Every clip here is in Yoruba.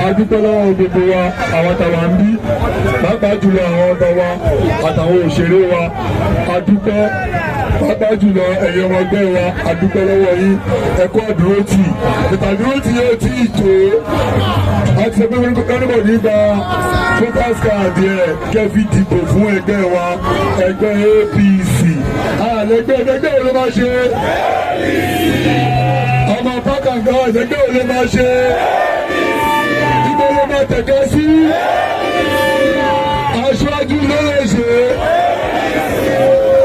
adúpẹ́ lọ́wọ́ gbogbo wa àwọn tàwa ń bí pàápàá jùlọ àwọn ọ̀dọ́ wa àtàwọn òṣèré wa adúpẹ́ pàápàá jùlọ ẹ̀yẹ ọmọ ẹgbẹ́ wa adúpẹ́ lọ́wọ́ yín ẹ̀kọ́ àdúrótì ìtàdúrótì yóò tí ì tó àti ṣe pé kánìbọ̀ nígbà voters card ẹ̀ kẹfì dìbò fún ẹgbẹ́ wa ẹgbẹ́ APC ẹgbẹ́ wo ló máa ṣe ọmọ pákàǹgá ẹgbẹ́ wo ló máa ṣe ló máa tẹ̀kẹ́ sí aṣáájú ló lè ṣe.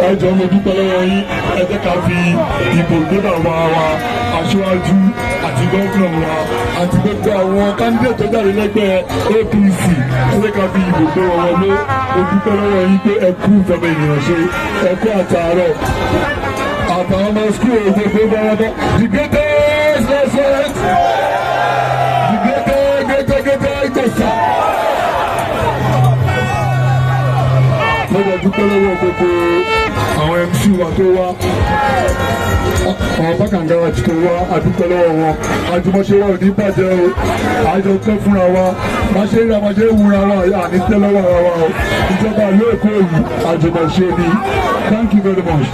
ẹjọ́ mo dúpẹ́ lọ́wọ́ yín ẹ jẹ́ ká fi ìbò gbé bàbá wa aṣáájú àti gómìnà wa àti gbogbo àwọn kándídéètì tó jáde lẹ́gbẹ́ APC ẹ jẹ́ ká fi ìbò gbé wọn wọlé. mo dúpẹ́ lọ́wọ́ yín pé ẹ kú ìjọba ènìyàn ṣe ẹ kú àtàárọ̀ àtàwọn ọmọ skul òjò tó bá wọn bọ́ the greatest respect. Lọ́jọ́ dúpẹ́ lọ́wọ́ gbogbo àwọn MC wa tó wá àwọn bákàndá wa tó wá adúpẹ́ lọ́wọ́ wọn àjùmọ̀ṣe wa ò ní bàjẹ́ o àjọ pẹ́ fúnra wa máa ṣe rí àmàṣe wúra wa àní tẹ́ lọ́wọ́ ara wa o ìjọba ìlú Èkó yìí àjùmọ̀ṣe ni thank you very much.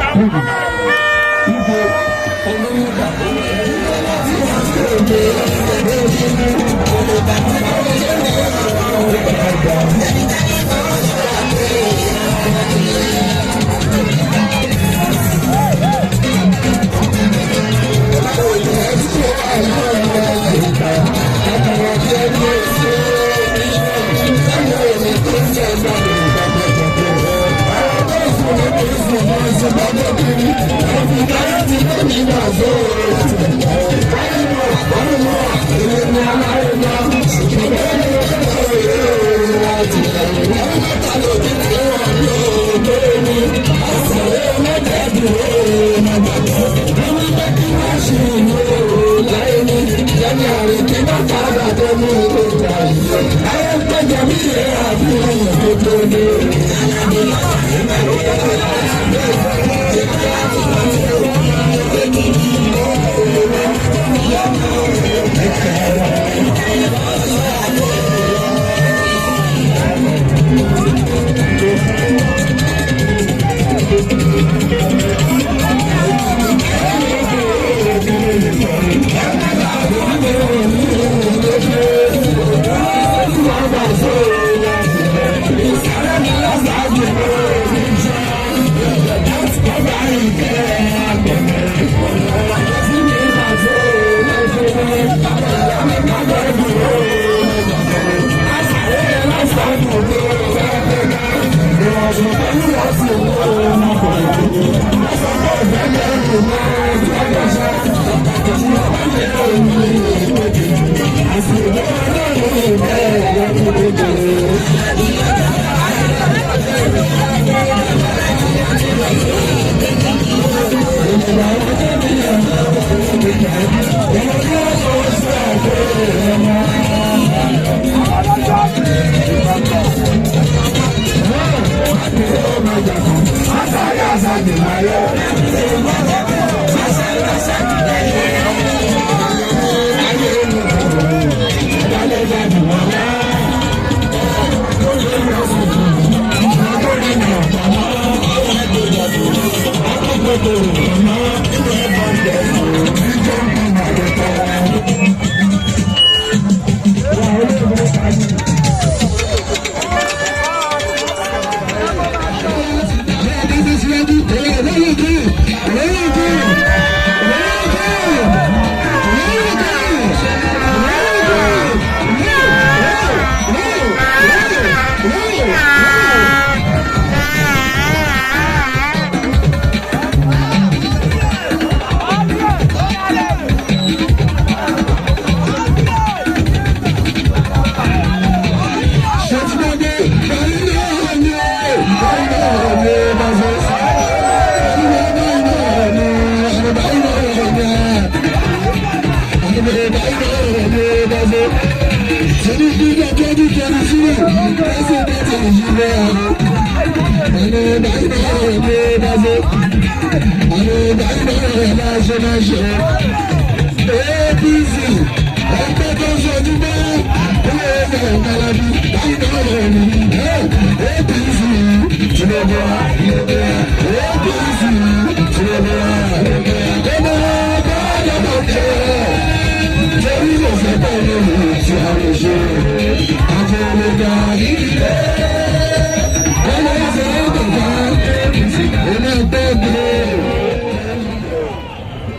APC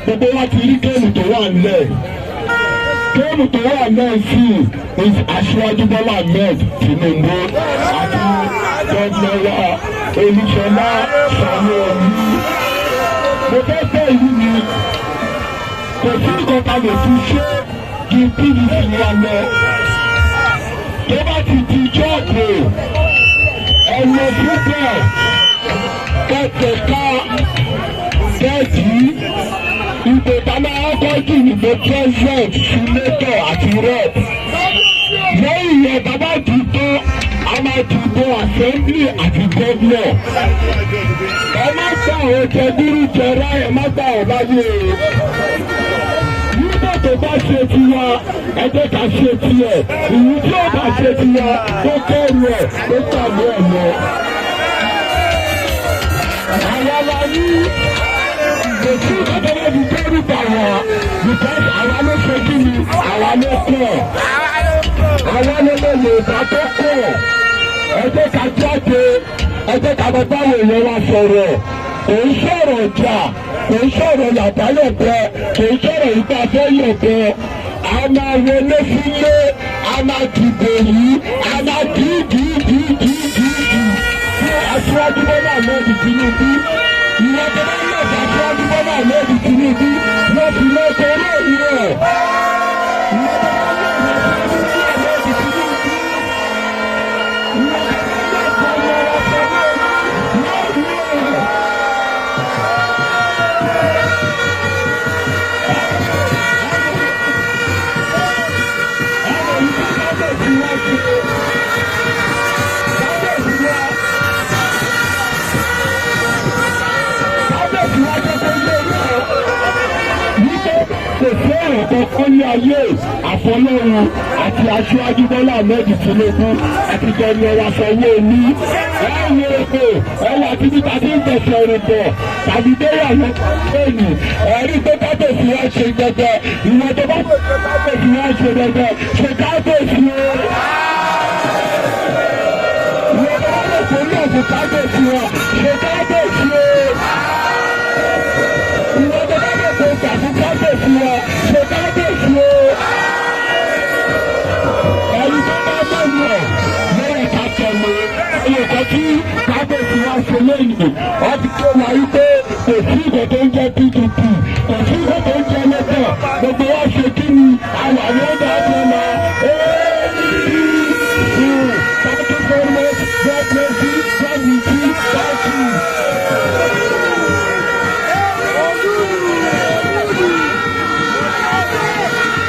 Gbogbo wa ti rí géèmù tó wà nílẹ̀. Géèmù tó wà náà sí Aṣíwájú Bọ́lá Ahmed Tinubu àti gómìnà wa Olúṣọlá Sanwó-Olú. Mo fẹ́ fẹ́ ìlú mi, kò sí nǹkan ká lè fi ṣe kí PDP wa lọ. Tó bá ti di jọ́ọ̀bù ẹ̀rọ púpọ̀ kẹ̀kẹ́ká kẹ́ẹ̀dì ìbò táwọn akọ́jú ìbò president senator àti rep. Lẹ́yìn yẹn bàbá dìbò a máa dìbò assembly àti governor. Ẹ má gbà ọ́ jẹgúrú jẹrá, ẹ má gbà ọ́ báyé o. Nígbà tó bá ṣe tiwa, ẹ jẹ́ ká ṣe tiẹ̀. Ìlú tí ó bá ṣe tiwa, tó kẹ́rù ẹ̀, tó tàbí ẹ̀ lọ. Àwa la ní èsì ìdọ́dọ́dọ́ ti kẹ́rù bà wá, because àwa ló ṣe kí ni, àwa ló kọ̀. Àwa ló lè Yorùbá tó kọ̀. Ẹ jẹ́ ká jáde, ẹ jẹ́ ká bá báwo èèyàn wa sọ̀rọ̀. Kò ń sọ̀rọ̀ ọjà, kò ń sọ̀rọ̀ yàbáyọ̀bẹ, kò ń sọ̀rọ̀ ìgbàfẹ́yọ̀bẹ. A máa wọlé sílé, a máa dìbò yìí, a máa dìídìí fún Aṣíwájú Bọ́lá Ahmed Tinubu. Ìwọ tó bá lọ bá Aṣíwájú Bọ́lá Ahmed Tinubu, wọ́n fi lọ torí èyí rẹ̀. Ìwọ tó bá lọ bá Aṣíwájú Bọ́lá Ahmed Tinubu, ìwọ tó bá lọ bá kò sí ọ̀rọ̀ kankan ní ayé àfọlọ́run àti Aṣíwájú Bọ́lá Ahmed Tinubu àti gómìnà wa Sanwó-Olú. Ẹ wo èkó ẹ wà títí tàbí ń bẹ̀sẹ̀ rìn bọ̀ tàbí déyà lọ́kọ̀ọ́nù ẹ̀rí pé kábíyèsí wa ṣe gbẹgbẹ ìwọ tó bá pè pé kábíyèsí wa ṣe gbẹgbẹ ṣe kábíyèsí o. Ìwọ tó bá pè pé ní ọ̀sùn kábíyèsí wa ṣe kábíyèsí o. Ìwọ tó bá pè pé kàfún kábíyèsí wa ṣe kábíyèsí o. Ẹni tó bá bẹ̀rù ẹ̀ lórí ká tẹ̀lé ẹ̀yọ̀kọ́ tí kábíyèsí wa ṣe lẹ́yìn ọdún tó wà wípé kò sí ìgbà tó ń jẹ́ PDP kò sí ìgbà tó ń jẹ́ lẹ́tọ̀ gbogbo wa ṣe kí ni àwọn àwọn ọ̀dọ́ ọ̀dọ́ ma Thank you very much. God bless you. God will see. Thank you.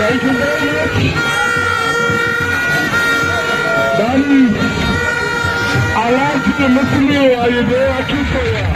Thank you very much. Daddy, I want you to listen to me while you're there. I keep saying.